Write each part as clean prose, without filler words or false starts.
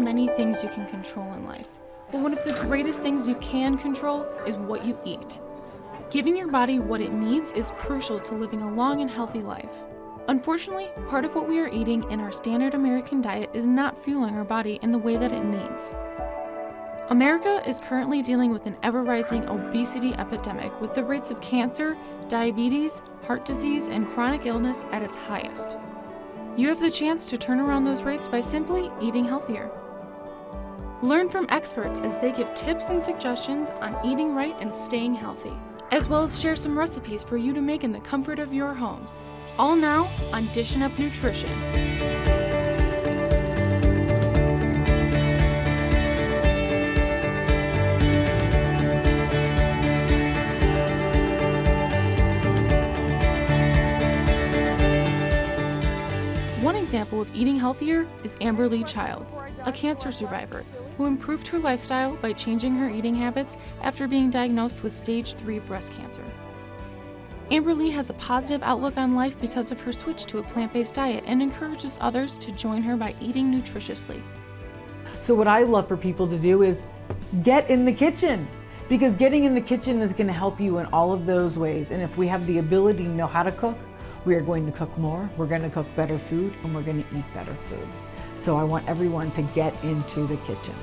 many things you can control in life, but one of the greatest things you can control is what you eat. Giving your body what it needs is crucial to living a long and healthy life. Unfortunately, part of what we are eating in our standard American diet is not fueling our body in the way that it needs. America is currently dealing with an ever-rising obesity epidemic with the rates of cancer, diabetes, heart disease, and chronic illness at its highest. You have the chance to turn around those rates by simply eating healthier. Learn from experts as they give tips and suggestions on eating right and staying healthy, as well as share some recipes for you to make in the comfort of your home. All now on Dishin' Up Nutrition. One example of eating healthier is Amber Lee Childs, a cancer survivor who improved her lifestyle by changing her eating habits after being diagnosed with stage 3 breast cancer. Amber Lee has a positive outlook on life because of her switch to a plant-based diet and encourages others to join her by eating nutritiously. So what I love for people to do is get in the kitchen, because getting in the kitchen is going to help you in all of those ways. And if we have the ability to know how to cook, we are going to cook more, we're going to cook better food, and we're going to eat better food. So I want everyone to get into the kitchen.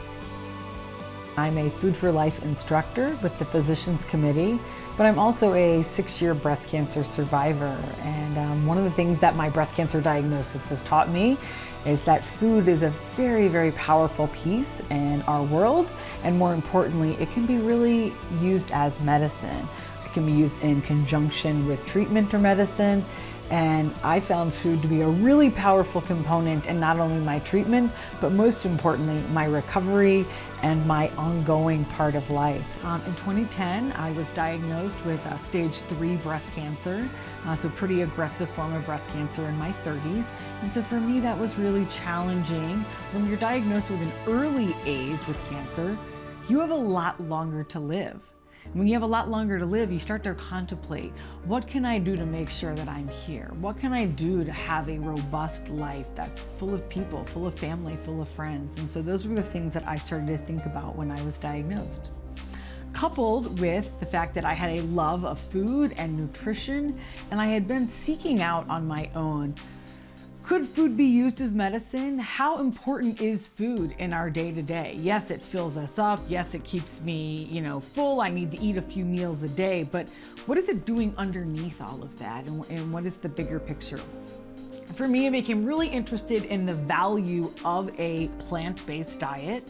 I'm a Food for Life instructor with the Physicians Committee, but I'm also a 6-year breast cancer survivor. And one of the things that my breast cancer diagnosis has taught me is that food is a very, very powerful piece in our world. And more importantly, it can be really used as medicine. It can be used in conjunction with treatment or medicine. And I found food to be a really powerful component in not only my treatment, but most importantly, my recovery and my ongoing part of life. In 2010, I was diagnosed with stage 3 breast cancer, so pretty aggressive form of breast cancer in my 30s. And so for me, that was really challenging. When you're diagnosed with an early age with cancer, you have a lot longer to live. When you have a lot longer to live, you start to contemplate, what can I do to make sure that I'm here? What can I do to have a robust life that's full of people, full of family, full of friends? And so those were the things that I started to think about when I was diagnosed. Coupled with the fact that I had a love of food and nutrition, and I had been seeking out on my own, could food be used as medicine? How important is food in our day-to-day? Yes, it fills us up. Yes, it keeps me, full. I need to eat a few meals a day, but what is it doing underneath all of that? And what is the bigger picture? For me, I became really interested in the value of a plant-based diet.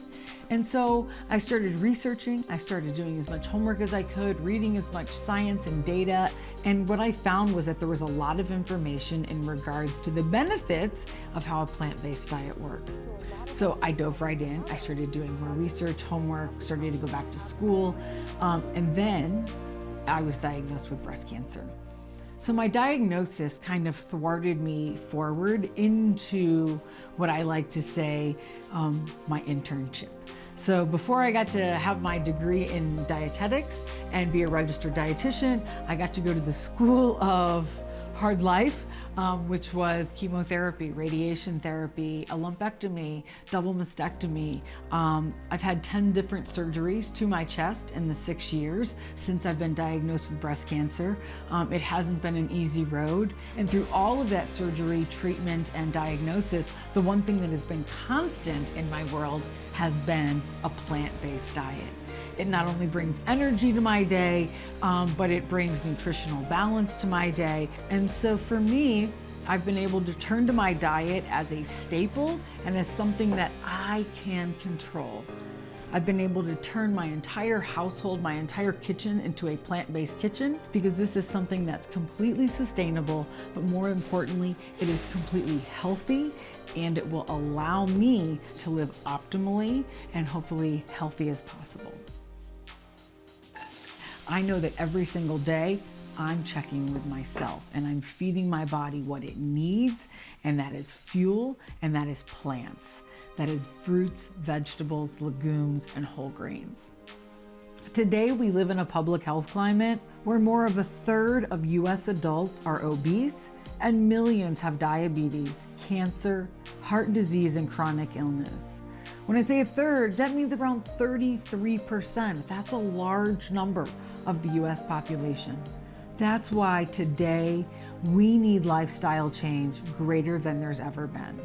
And so I started researching, I started doing as much homework as I could, reading as much science and data. And what I found was that there was a lot of information in regards to the benefits of how a plant-based diet works. So I dove right in. I started doing more research, homework, started to go back to school. And then I was diagnosed with breast cancer. So my diagnosis kind of thwarted me forward into what I like to say, my internship. So before I got to have my degree in dietetics and be a registered dietitian, I got to go to the School of Hard Life, which was chemotherapy, radiation therapy, a lumpectomy, double mastectomy. I've had 10 different surgeries to my chest in the 6 years since I've been diagnosed with breast cancer. It hasn't been an easy road. And through all of that surgery, treatment, and diagnosis, the one thing that has been constant in my world has been a plant-based diet. It not only brings energy to my day, but it brings nutritional balance to my day. And so for me, I've been able to turn to my diet as a staple and as something that I can control. I've been able to turn my entire household, my entire kitchen into a plant-based kitchen, because this is something that's completely sustainable, but more importantly, it is completely healthy, and it will allow me to live optimally and hopefully healthy as possible. I know that every single day I'm checking with myself and I'm feeding my body what it needs, and that is fuel, and that is plants. That is fruits, vegetables, legumes, and whole grains. Today we live in a public health climate where more of a third of US adults are obese and millions have diabetes, cancer, heart disease, and chronic illness. When I say a third, that means around 33%. That's a large number of the US population. That's why today we need lifestyle change greater than there's ever been.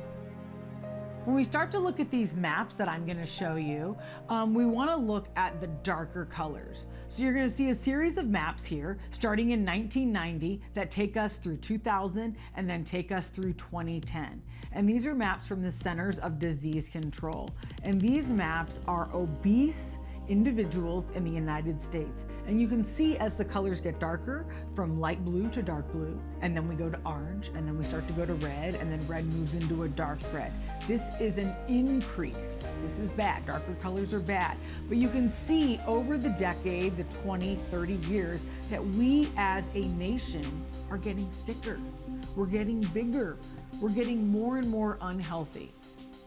When we start to look at these maps that I'm going to show you, we want to look at the darker colors. So you're going to see a series of maps here starting in 1990 that take us through 2000 and then take us through 2010. And these are maps from the Centers of Disease Control. And these maps are obese individuals in the United States. And you can see as the colors get darker, from light blue to dark blue, and then we go to orange, and then we start to go to red, and then red moves into a dark red. This is an increase. This is bad. Darker colors are bad. But you can see over the decade, the 20, 30 years, that we as a nation are getting sicker. We're getting bigger. We're getting more and more unhealthy.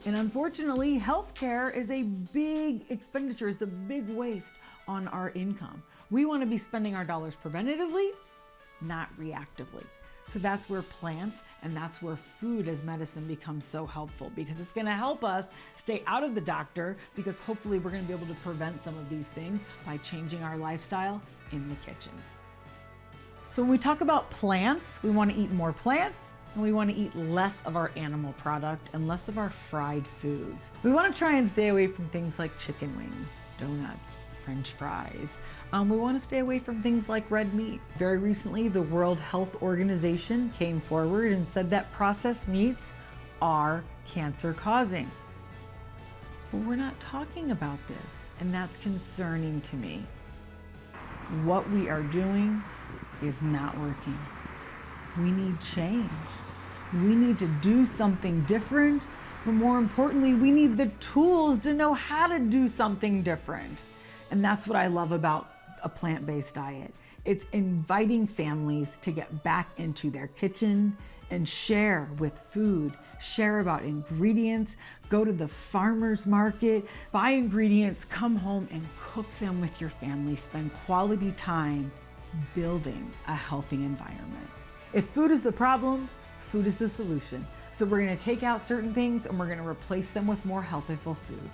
And unfortunately, healthcare is a big expenditure, it's a big waste on our income. We want to be spending our dollars preventatively, not reactively. So that's where plants and that's where food as medicine becomes so helpful, because it's going to help us stay out of the doctor, because hopefully we're going to be able to prevent some of these things by changing our lifestyle in the kitchen. So when we talk about plants, we want to eat more plants. And we want to eat less of our animal product and less of our fried foods. We want to try and stay away from things like chicken wings, donuts, French fries. We want to stay away from things like red meat. Very recently, the World Health Organization came forward and said that processed meats are cancer causing. But we're not talking about this, and that's concerning to me. What we are doing is not working. We need change. We need to do something different, but more importantly, we need the tools to know how to do something different. And that's what I love about a plant-based diet. It's inviting families to get back into their kitchen and share with food, share about ingredients, go to the farmer's market, buy ingredients, come home and cook them with your family, spend quality time building a healthy environment. If food is the problem, food is the solution. So we're gonna take out certain things and we're gonna replace them with more healthful food.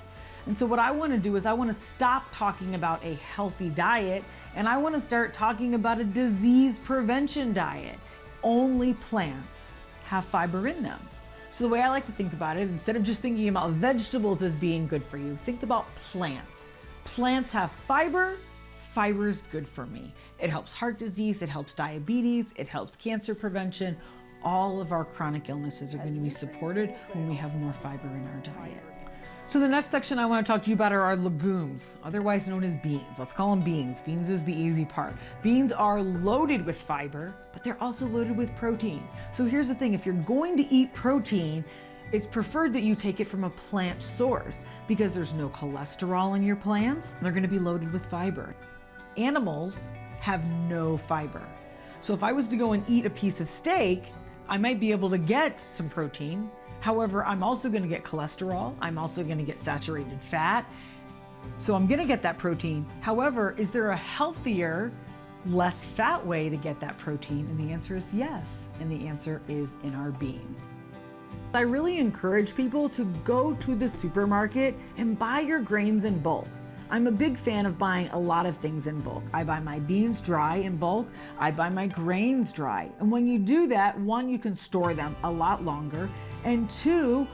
And so what I wanna do is I wanna stop talking about a healthy diet and I wanna start talking about a disease prevention diet. Only plants have fiber in them. So the way I like to think about it, instead of just thinking about vegetables as being good for you, think about plants. Plants have fiber. Fiber is good for me. It helps heart disease, it helps diabetes, it helps cancer prevention. All of our chronic illnesses are going to be supported when we have more fiber in our diet. So the next section I want to talk to you about are our legumes, otherwise known as beans. Let's call them beans. Beans is the easy part. Beans are loaded with fiber, but they're also loaded with protein. So here's the thing, if you're going to eat protein, it's preferred that you take it from a plant source because there's no cholesterol in your plants. They're going to be loaded with fiber. Animals have no fiber. So if I was to go and eat a piece of steak, I might be able to get some protein. However, I'm also going to get cholesterol. I'm also going to get saturated fat. So I'm going to get that protein. However, is there a healthier, less fat way to get that protein? And the answer is yes. And the answer is in our beans. I really encourage people to go to the supermarket and buy your grains in bulk. I'm a big fan of buying a lot of things in bulk. I buy my beans dry in bulk. I buy my grains dry. And when you do that, one, you can store them a lot longer. And two,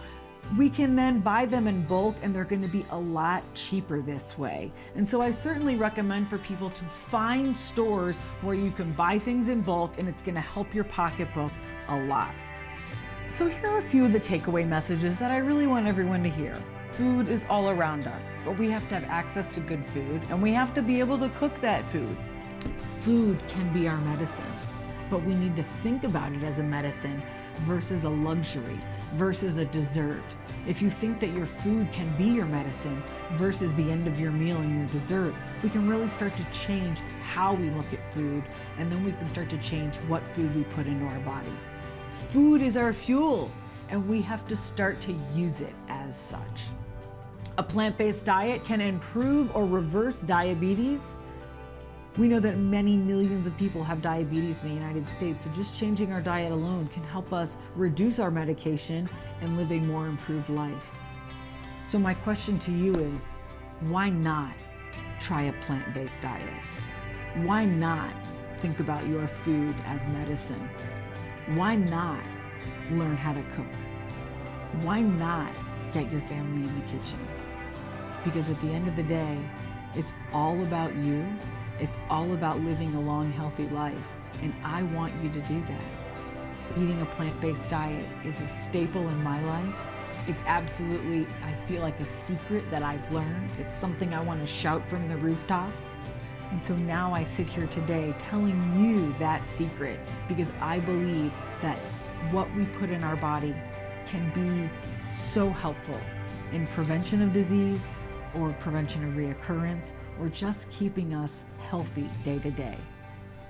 we can then buy them in bulk and they're going to be a lot cheaper this way. And so I certainly recommend for people to find stores where you can buy things in bulk and it's going to help your pocketbook a lot. So here are a few of the takeaway messages that I really want everyone to hear. Food is all around us, but we have to have access to good food and we have to be able to cook that food. Food can be our medicine, but we need to think about it as a medicine versus a luxury, versus a dessert. If you think that your food can be your medicine versus the end of your meal and your dessert, we can really start to change how we look at food, and then we can start to change what food we put into our body. Food is our fuel, and we have to start to use it as such. A plant-based diet can improve or reverse diabetes. We know that many millions of people have diabetes in the United States, so just changing our diet alone can help us reduce our medication and live a more improved life. So my question to you is, why not try a plant-based diet? Why not think about your food as medicine? Why not learn how to cook? Why not get your family in the kitchen? Because at the end of the day, it's all about you. It's all about living a long, healthy life. And I want you to do that. Eating a plant-based diet is a staple in my life. It's absolutely, I feel like, a secret that I've learned. It's something I want to shout from the rooftops. And so now I sit here today telling you that secret because I believe that what we put in our body can be so helpful in prevention of disease or prevention of reoccurrence or just keeping us healthy day to day.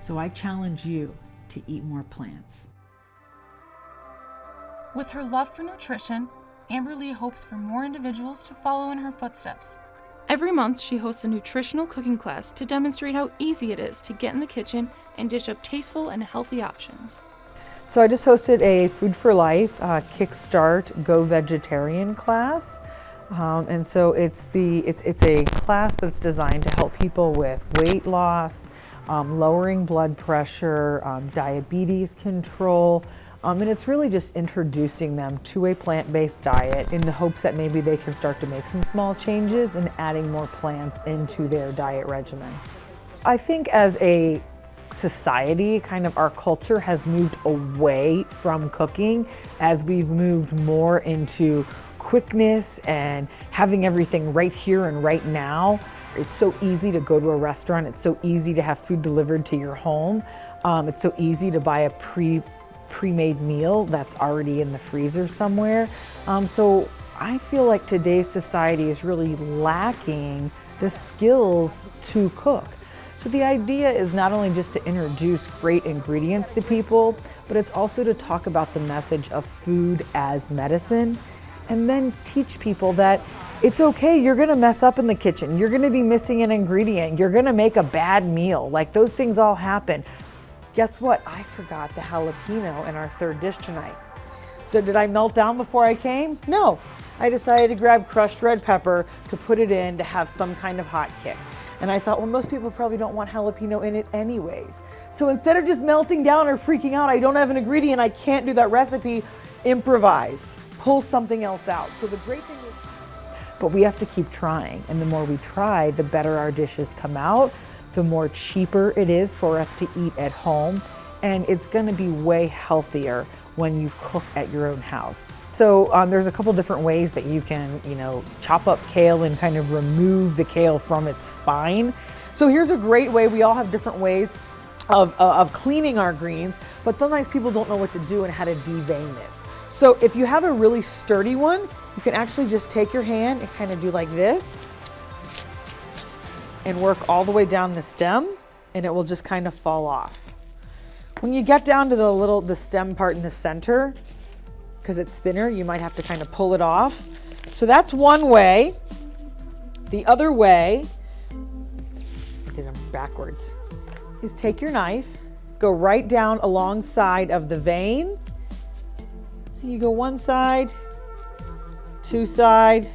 So I challenge you to eat more plants. With her love for nutrition, Amber Lee hopes for more individuals to follow in her footsteps. Every month, she hosts a nutritional cooking class to demonstrate how easy it is to get in the kitchen and dish up tasteful and healthy options. So I just hosted a Food for Life Kickstart Go Vegetarian class. And so it's a class that's designed to help people with weight loss, lowering blood pressure, diabetes control, and it's really just introducing them to a plant-based diet in the hopes that maybe they can start to make some small changes and adding more plants into their diet regimen. I think as a society, kind of our culture has moved away from cooking as we've moved more into quickness and having everything right here and right now. It's so easy to go to a restaurant. It's so easy to have food delivered to your home. It's so easy to buy a pre-made meal that's already in the freezer somewhere. So I feel like today's society is really lacking the skills to cook. So the idea is not only just to introduce great ingredients to people, but it's also to talk about the message of food as medicine, and then teach people that it's okay, you're gonna mess up in the kitchen, you're gonna be missing an ingredient, you're gonna make a bad meal, like those things all happen. Guess what? I forgot the jalapeno in our third dish tonight. So did I melt down before I came? No. I decided to grab crushed red pepper to put it in to have some kind of hot kick. And I thought, well, most people probably don't want jalapeno in it anyways. So instead of just melting down or freaking out, I don't have an ingredient, I can't do that recipe, improvise, pull something else out. So the great thing is, but we have to keep trying. And the more we try, the better our dishes come out, the more cheaper it is for us to eat at home. And it's gonna be way healthier when you cook at your own house. So there's a couple different ways that you can, chop up kale and kind of remove the kale from its spine. So here's a great way. We all have different ways of cleaning our greens, but sometimes people don't know what to do and how to devein this. So if you have a really sturdy one, you can actually just take your hand and kind of do like this and work all the way down the stem, and it will just kind of fall off. When you get down to the stem part in the center, because it's thinner, you might have to kind of pull it off. So that's one way. The other way, I did them backwards, is take your knife, go right down alongside of the vein. You go one side, two side,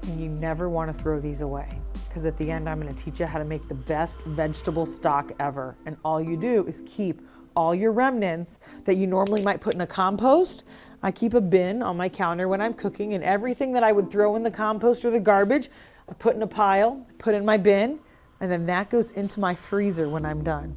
and you never want to throw these away. Because at the end, I'm going to teach you how to make the best vegetable stock ever. And all you do is keep all your remnants that you normally might put in a compost. I keep a bin on my counter when I'm cooking, and everything that I would throw in the compost or the garbage, I put in a pile, put in my bin, and then that goes into my freezer when I'm done.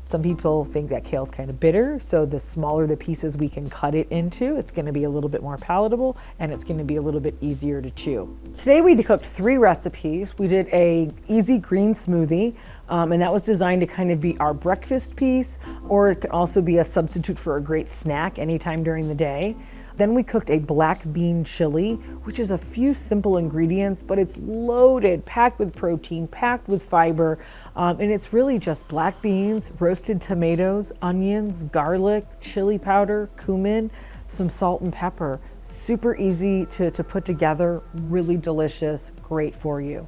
Some people think that kale's kind of bitter, so the smaller the pieces we can cut it into, it's gonna be a little bit more palatable and it's gonna be a little bit easier to chew. Today we cooked 3 recipes. We did a easy green smoothie, and that was designed to kind of be our breakfast piece, or it could also be a substitute for a great snack anytime during the day. Then we cooked a black bean chili, which is a few simple ingredients, but it's loaded, packed with protein, packed with fiber, and it's really just black beans, roasted tomatoes, onions, garlic, chili powder, cumin, some salt and pepper. Super easy to put together, really delicious, great for you.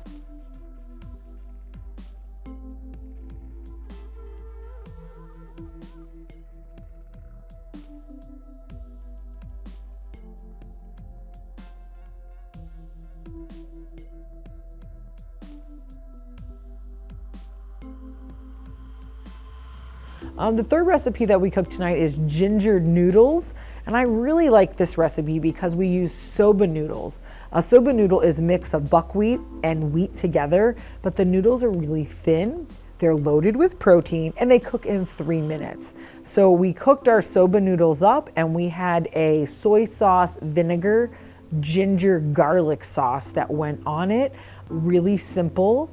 The third recipe that we cooked tonight is ginger noodles. And I really like this recipe because we use soba noodles. A soba noodle is a mix of buckwheat and wheat together, but the noodles are really thin. They're loaded with protein and they cook in 3 minutes. So we cooked our soba noodles up and we had a soy sauce, vinegar, ginger garlic sauce that went on it. Really simple.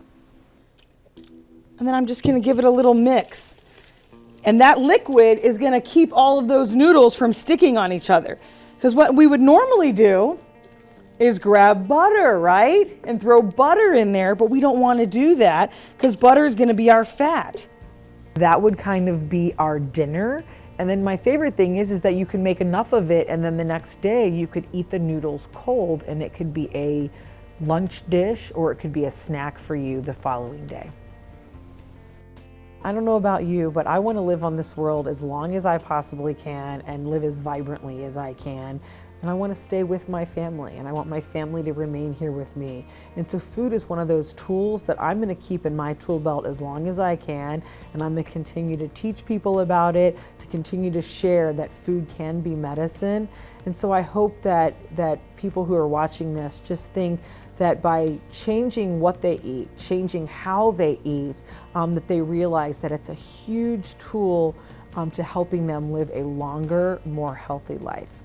And then I'm just gonna give it a little mix. And that liquid is gonna keep all of those noodles from sticking on each other. Because what we would normally do is grab butter, right? And throw butter in there, but we don't wanna do that because butter is gonna be our fat. That would kind of be our dinner. And then my favorite thing is that you can make enough of it and then the next day you could eat the noodles cold and it could be a lunch dish or it could be a snack for you the following day. I don't know about you, but I want to live on this world as long as I possibly can and live as vibrantly as I can. And I want to stay with my family and I want my family to remain here with me. And so food is one of those tools that I'm going to keep in my tool belt as long as I can. And I'm going to continue to teach people about it, to continue to share that food can be medicine. And so I hope that people who are watching this just think that by changing what they eat, changing how they eat, that they realize that it's a huge tool to helping them live a longer, more healthy life.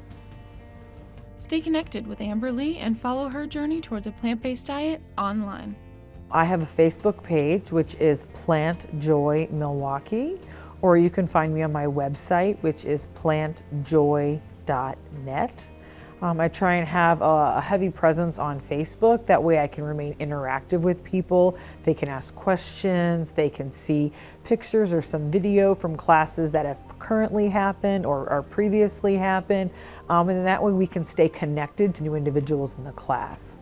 Stay connected with Amber Lee and follow her journey towards a plant-based diet online. I have a Facebook page, which is Plant Joy Milwaukee, or you can find me on my website, which is plantjoy.net. I try and have a heavy presence on Facebook. That way I can remain interactive with people. They can ask questions, they can see pictures or some video from classes that have currently happened or previously happened. And then that way we can stay connected to new individuals in the class.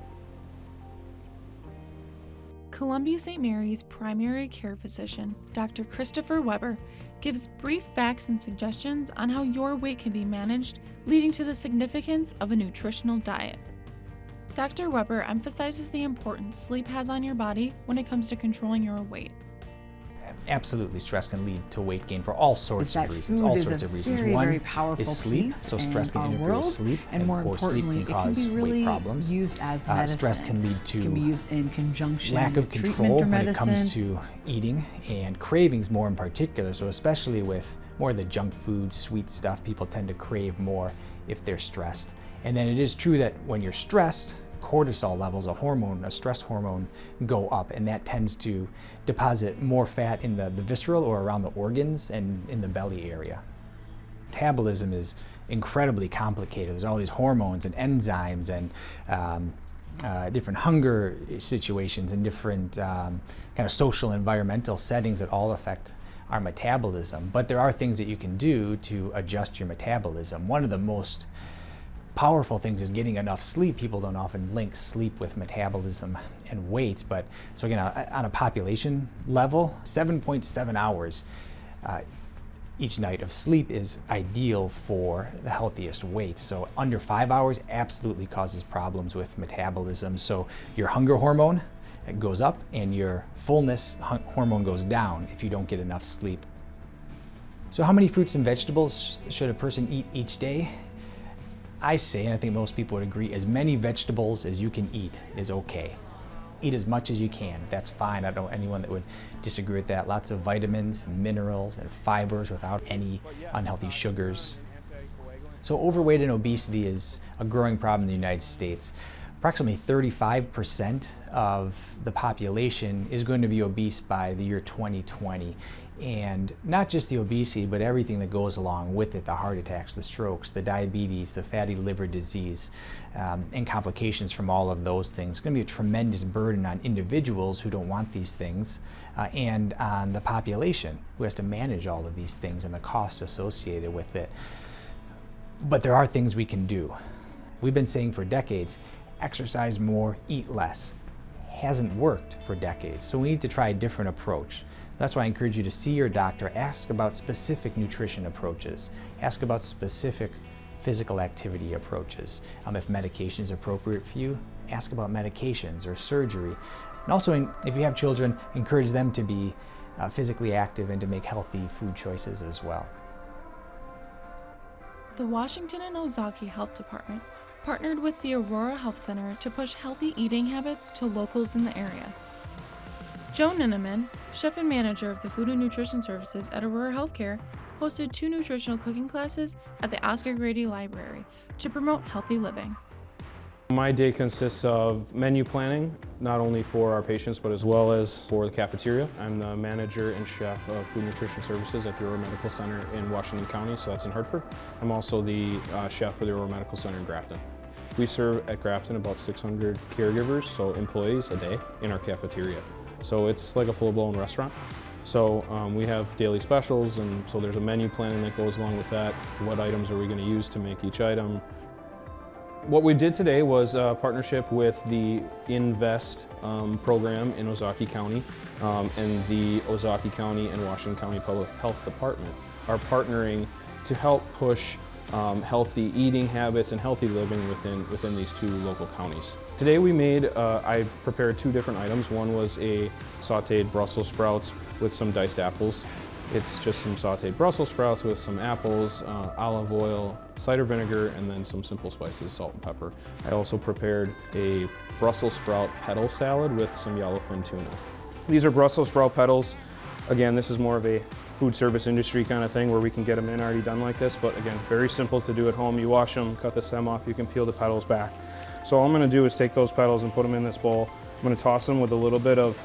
Columbia St. Mary's primary care physician, Dr. Christopher Weber, gives brief facts and suggestions on how your weight can be managed, leading to the significance of a nutritional diet. Dr. Weber emphasizes the importance sleep has on your body when it comes to controlling your weight. Absolutely, stress can lead to weight gain for all sorts of reasons. Very, One very powerful is sleep, piece so stress can in our interfere with world, sleep, and more poor sleep importantly, can cause it can be really weight problems. used as medicine. Stress can lead to it can be used in conjunction lack of with treatment control or when medicine. it comes to eating, and cravings more in particular. So especially with more of the junk food, sweet stuff, people tend to crave more if they're stressed. And then it is true that when you're stressed, cortisol levels, a stress hormone, go up, and that tends to deposit more fat in the visceral or around the organs and in the belly area. Metabolism is incredibly complicated. There's all these hormones and enzymes and different hunger situations and different kind of social environmental settings that all affect our metabolism. But there are things that you can do to adjust your metabolism. One of the most powerful things is getting enough sleep. People don't often link sleep with metabolism and weight, but so again, on a population level, 7.7 hours each night of sleep is ideal for the healthiest weight. So under 5 hours absolutely causes problems with metabolism. So your hunger hormone goes up and your fullness hormone goes down if you don't get enough sleep. So how many fruits and vegetables should a person eat each day? I say, and I think most people would agree, as many vegetables as you can eat is okay. Eat as much as you can. That's fine. I don't know anyone that would disagree with that. Lots of vitamins, minerals, and fibers without any unhealthy sugars. So overweight and obesity is a growing problem in the United States. Approximately 35% of the population is going to be obese by the year 2020. And not just the obesity, but everything that goes along with it, the heart attacks, the strokes, the diabetes, the fatty liver disease, and complications from all of those things. It's going to be a tremendous burden on individuals who don't want these things, and on the population who has to manage all of these things and the cost associated with it. But there are things we can do. We've been saying for decades, exercise more, eat less. Hasn't worked for decades, so we need to try a different approach. That's why I encourage you to see your doctor, ask about specific nutrition approaches, ask about specific physical activity approaches. If medication is appropriate for you, ask about medications or surgery. And also, if you have children, encourage them to be physically active and to make healthy food choices as well. The Washington and Ozaki Health Department partnered with the Aurora Health Center to push healthy eating habits to locals in the area. Joe Ninneman, chef and manager of the Food and Nutrition Services at Aurora Healthcare, hosted 2 nutritional cooking classes at the Oscar Grady Library to promote healthy living. My day consists of menu planning, not only for our patients, but as well as for the cafeteria. I'm the manager and chef of Food and Nutrition Services at the Aurora Medical Center in Washington County, so that's in Hartford. I'm also the chef for the Aurora Medical Center in Grafton. We serve at Grafton about 600 caregivers, so employees a day, in our cafeteria. So it's like a full-blown restaurant. So we have daily specials, and so there's a menu planning that goes along with that. What items are we going to use to make each item? What we did today was a partnership with the Invest program in Ozaki County, and the Ozaki County and Washington County Public Health Department are partnering to help push healthy eating habits and healthy living within these 2 local counties. Today I prepared 2 different items. One was a sauteed Brussels sprouts with some diced apples. It's just some sauteed Brussels sprouts with some apples, olive oil, cider vinegar, and then some simple spices, salt and pepper. I also prepared a Brussels sprout petal salad with some yellowfin tuna. These are Brussels sprout petals. Again, this is more of a food service industry kind of thing where we can get them in already done like this, but again, very simple to do at home. You wash them, cut the stem off, you can peel the petals back. So all I'm going to do is take those petals and put them in this bowl. I'm going to toss them with a little bit of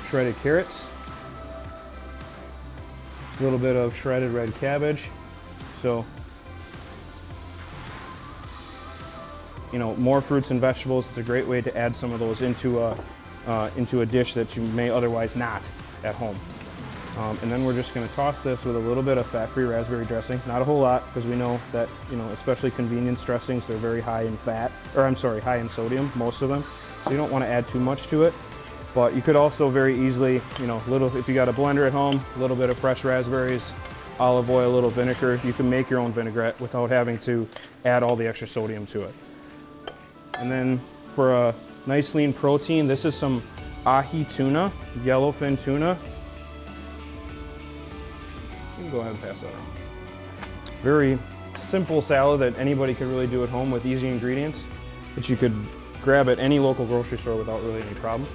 shredded carrots, a little bit of shredded red cabbage. So, you know, more fruits and vegetables. It's a great way to add some of those into a dish that you may otherwise not at home. And then we're just going to toss this with a little bit of fat-free raspberry dressing. Not a whole lot, because we know that, you know, especially convenience dressings, they're very high in high in sodium, most of them. So you don't want to add too much to it. But you could also very easily, you know, if you got a blender at home, a little bit of fresh raspberries, olive oil, a little vinegar. You can make your own vinaigrette without having to add all the extra sodium to it. And then for a nice lean protein, this is some ahi tuna, yellowfin tuna. You can go ahead and pass that on. Very simple salad that anybody could really do at home with easy ingredients that you could grab at any local grocery store without really any problem.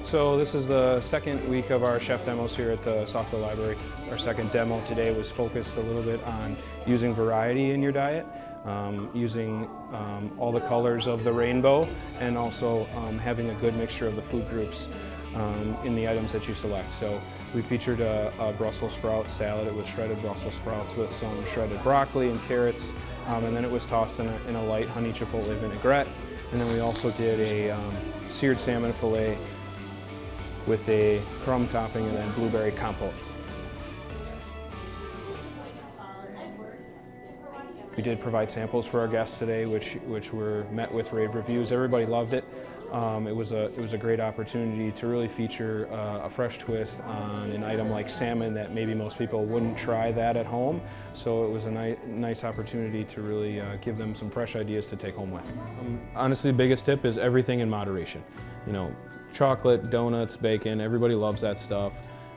So this is the second week of our chef demos here at the Saukville Library. Our second demo today was focused a little bit on using variety in your diet, using all the colors of the rainbow, and also having a good mixture of the food groups in the items that you select. So we featured a Brussels sprout salad. It was shredded Brussels sprouts with some shredded broccoli and carrots, and then it was tossed in a light honey chipotle vinaigrette. And then we also did a seared salmon fillet with a crumb topping and then blueberry compote. We did provide samples for our guests today, which were met with rave reviews. Everybody loved it. It was a great opportunity to really feature a fresh twist on an item like salmon that maybe most people wouldn't try that at home. So it was a nice opportunity to really give them some fresh ideas to take home with. Honestly, the biggest tip is everything in moderation. You know, chocolate, donuts, bacon, everybody loves that stuff.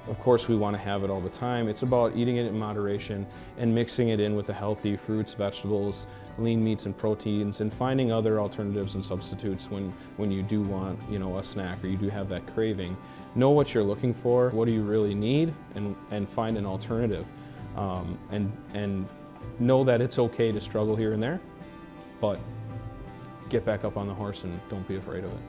Of course, we want to have it all the time. It's about eating it in moderation and mixing it in with the healthy fruits, vegetables, lean meats and proteins, and finding other alternatives and substitutes when you do want, you know, a snack or you do have that craving. Know what you're looking for, what do you really need, and find an alternative. And know that it's okay to struggle here and there, but get back up on the horse and don't be afraid of it.